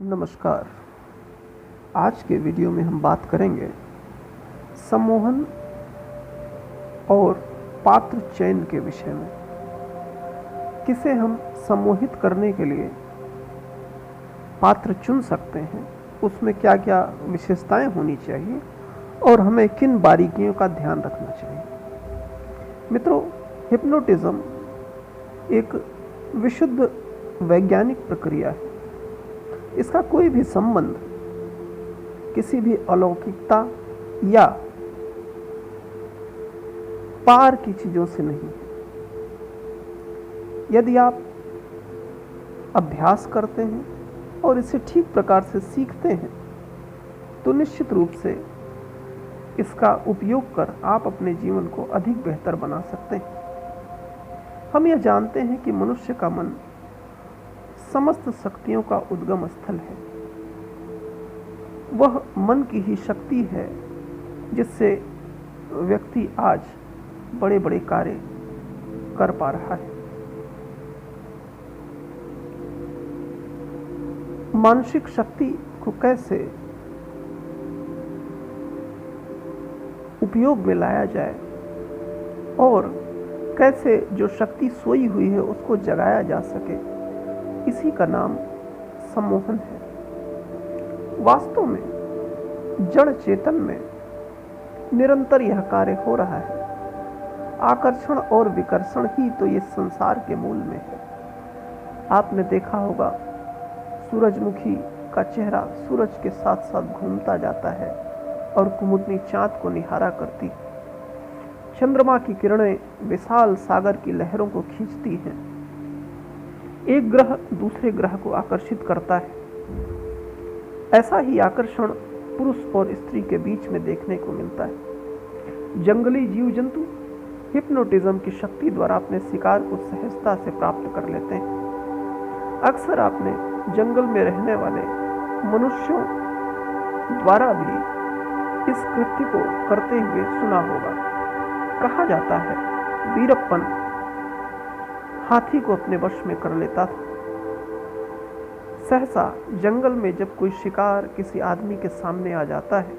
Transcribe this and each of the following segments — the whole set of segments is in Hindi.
नमस्कार। आज के वीडियो में हम बात करेंगे सम्मोहन और पात्र चयन के विषय में। किसे हम सम्मोहित करने के लिए पात्र चुन सकते हैं, उसमें क्या क्या विशेषताएं होनी चाहिए और हमें किन बारीकियों का ध्यान रखना चाहिए। मित्रों, हिप्नोटिज्म एक विशुद्ध वैज्ञानिक प्रक्रिया है। इसका कोई भी संबंध किसी भी अलौकिकता या पार की चीजों से नहीं है। यदि आप अभ्यास करते हैं और इसे ठीक प्रकार से सीखते हैं तो निश्चित रूप से इसका उपयोग कर आप अपने जीवन को अधिक बेहतर बना सकते हैं। हम यह जानते हैं कि मनुष्य का मन समस्त शक्तियों का उद्गम स्थल है। वह मन की ही शक्ति है जिससे व्यक्ति आज बड़े बड़े कार्य कर पा रहा है। मानसिक शक्ति को कैसे उपयोग में लाया जाए और कैसे जो शक्ति सोई हुई है उसको जगाया जा सके, इसी का नाम सम्मोहन है। वास्तव में जड़ चेतन में निरंतर यह कार्य हो रहा है। आकर्षण और विकर्षण ही तो ये संसार के मूल में है। आपने देखा होगा सूरजमुखी का चेहरा सूरज के साथ साथ घूमता जाता है और कुमुदनी चांद को निहारा करती है। चंद्रमा की किरणें विशाल सागर की लहरों को खींचती हैं। एक ग्रह दूसरे ग्रह को आकर्षित करता है। ऐसा ही आकर्षण पुरुष और स्त्री के बीच में देखने को मिलता है। जंगली जीव जंतु हिप्नोटिज्म की शक्ति द्वारा अपने शिकार को सहजता से प्राप्त कर लेते हैं। अक्सर आपने जंगल में रहने वाले मनुष्यों द्वारा भी इस कृत्य को करते हुए सुना होगा। कहा जाता है वीरप्पन हाथी को अपने वश में कर लेता था। सहसा जंगल में जब कोई शिकार किसी आदमी के सामने आ जाता है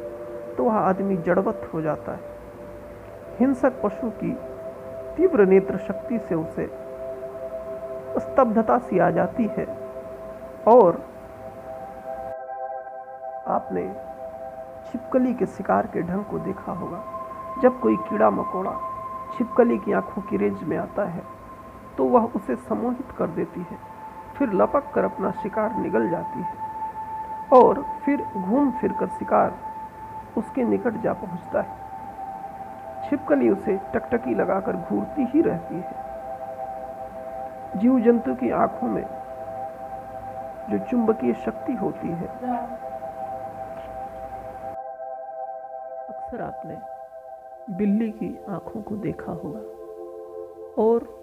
तो वह आदमी जड़वत हो जाता है। हिंसक पशु की तीव्र नेत्र शक्ति से उसे स्तब्धता सी आ जाती है। और आपने छिपकली के शिकार के ढंग को देखा होगा। जब कोई कीड़ा मकोड़ा छिपकली की आंखों की रेंज में आता है तो वह उसे सम्मोहित कर देती है, फिर लपक कर अपना शिकार निगल जाती है और फिर घूम फिर कर शिकार उसके निकट जा पहुंचता है। छिपकली उसे टकटकी लगाकर घूरती ही रहती है। जीव जंतु की आंखों में जो चुंबकीय शक्ति होती है, अक्सर आपने बिल्ली की आंखों को देखा होगा और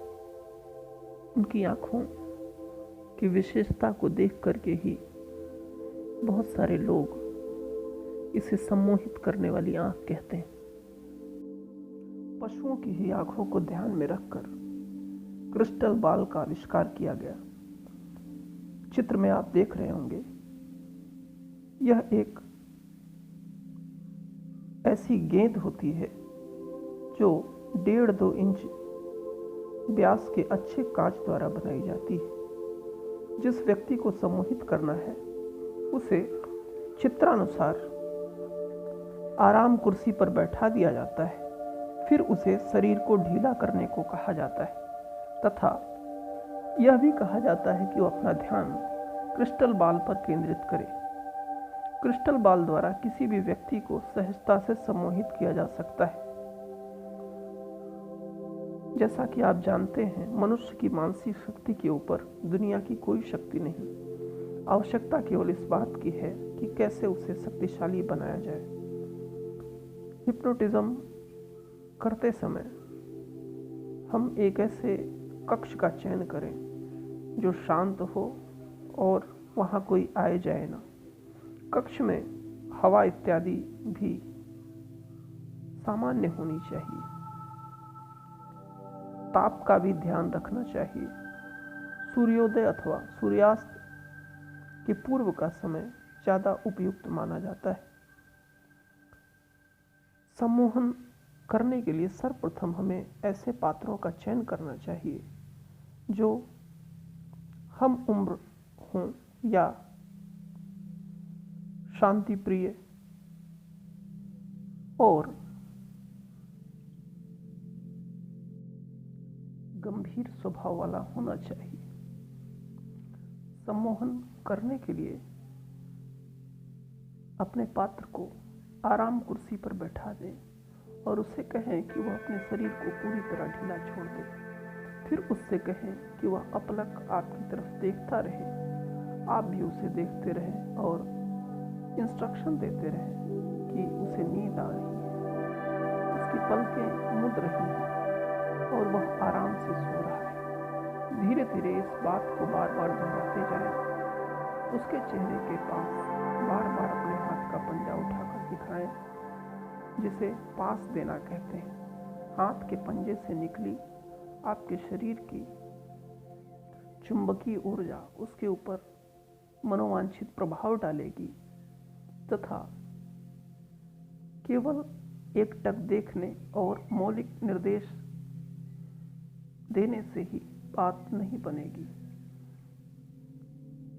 उनकी आंखों की विशेषता को देख करके ही बहुत सारे लोग इसे सम्मोहित करने वाली आंख कहते हैं। पशुओं की ही आंखों को ध्यान में रखकर क्रिस्टल बॉल का आविष्कार किया गया। चित्र में आप देख रहे होंगे, यह एक ऐसी गेंद होती है जो 1.5-2 इंच व्यास के अच्छे कांच द्वारा बनाई जाती है। जिस व्यक्ति को सम्मोहित करना है उसे चित्रानुसार आराम कुर्सी पर बैठा दिया जाता है। फिर उसे शरीर को ढीला करने को कहा जाता है तथा यह भी कहा जाता है कि वो अपना ध्यान क्रिस्टल बॉल पर केंद्रित करे। क्रिस्टल बॉल द्वारा किसी भी व्यक्ति को सहजता से सम्मोहित किया जा सकता है। जैसा कि आप जानते हैं, मनुष्य की मानसिक शक्ति के ऊपर दुनिया की कोई शक्ति नहीं। आवश्यकता केवल इस बात की है कि कैसे उसे शक्तिशाली बनाया जाए। हिप्नोटिज्म करते समय हम एक ऐसे कक्ष का चयन करें जो शांत हो और वहाँ कोई आए जाए ना। कक्ष में हवा इत्यादि भी सामान्य होनी चाहिए। ताप का भी ध्यान रखना चाहिए। सूर्योदय अथवा सूर्यास्त कि पूर्व का समय ज़्यादा उपयुक्त माना जाता है। सम्मोहन करने के लिए सर्वप्रथम हमें ऐसे पात्रों का चयन करना चाहिए जो हम उम्र हों या शांति प्रिय और गंभीर स्वभाव वाला होना चाहिए। सम्मोहन करने के लिए अपने पात्र को आराम कुर्सी पर बैठा दें और उससे कहें कि वह अपने शरीर को पूरी तरह ढीला छोड़ दे। फिर उससे कहें कि वह अपलक आपकी तरफ देखता रहे, आप भी उसे देखते रहें और इंस्ट्रक्शन देते रहें कि उसे नींद आ रही है, उसकी पलकें मुद रही हैं और वह आराम से सो रहा है। धीरे धीरे इस बात को बार बार दोहराते जाएं। उसके चेहरे के पास बार बार अपने हाथ का पंजा उठाकर दिखाएं, जिसे पास देना कहते हैं। हाथ के पंजे से निकली आपके शरीर की चुंबकीय ऊर्जा उसके ऊपर मनोवांछित प्रभाव डालेगी तथा केवल एकटक देखने और मौलिक निर्देश देने से ही बात नहीं बनेगी,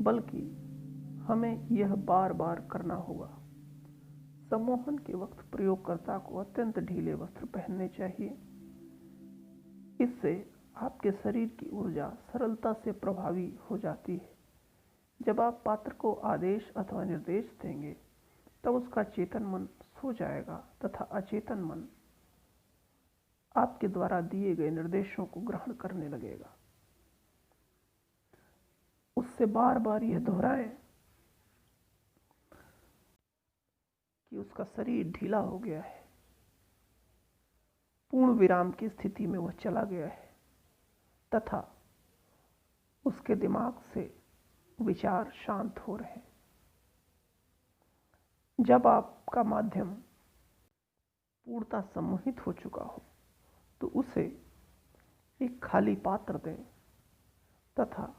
बल्कि हमें यह बार बार करना होगा। सम्मोहन के वक्त प्रयोगकर्ता को अत्यंत ढीले वस्त्र पहनने चाहिए। इससे आपके शरीर की ऊर्जा सरलता से प्रभावी हो जाती है। जब आप पात्र को आदेश अथवा निर्देश देंगे तब उसका चेतन मन सो जाएगा तथा अचेतन मन आपके द्वारा दिए गए निर्देशों को ग्रहण करने लगेगा। उससे बार बार यह दोहराएं कि उसका शरीर ढीला हो गया है, पूर्ण विराम की स्थिति में वह चला गया है तथा उसके दिमाग से विचार शांत हो रहे हैं। जब आपका माध्यम पूर्णतः सम्मोहित हो चुका हो तो उसे एक खाली पात्र दें तथा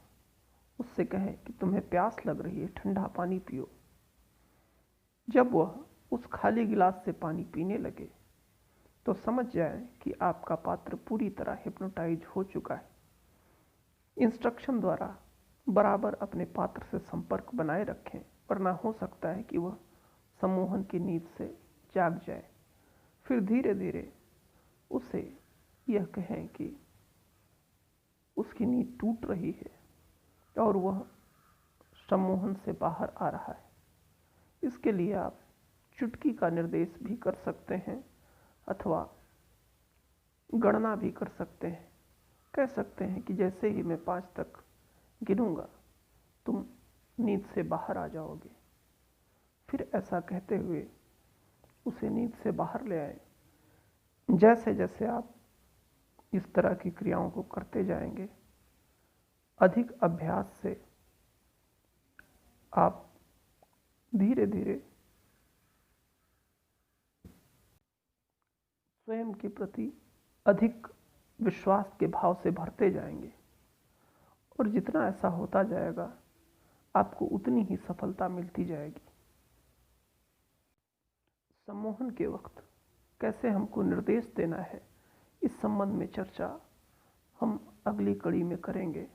उससे कहें कि तुम्हें प्यास लग रही है, ठंडा पानी पियो। जब वह उस खाली गिलास से पानी पीने लगे तो समझ जाए कि आपका पात्र पूरी तरह हिप्नोटाइज हो चुका है। इंस्ट्रक्शन द्वारा बराबर अपने पात्र से संपर्क बनाए रखें, वरना हो सकता है कि वह सम्मोहन की नींद से जाग जाए। फिर धीरे धीरे उसे यह कहें कि उसकी नींद टूट रही है और वह सम्मोहन से बाहर आ रहा है। इसके लिए आप चुटकी का निर्देश भी कर सकते हैं अथवा गणना भी कर सकते हैं। कह सकते हैं कि जैसे ही मैं 5 तक गिनूंगा तुम नींद से बाहर आ जाओगे। फिर ऐसा कहते हुए उसे नींद से बाहर ले आए। जैसे जैसे आप इस तरह की क्रियाओं को करते जाएंगे, अधिक अभ्यास से आप धीरे धीरे स्वयं के प्रति अधिक विश्वास के भाव से भरते जाएंगे और जितना ऐसा होता जाएगा आपको उतनी ही सफलता मिलती जाएगी। सम्मोहन के वक्त कैसे हमको निर्देश देना है, इस संबंध में चर्चा हम अगली कड़ी में करेंगे।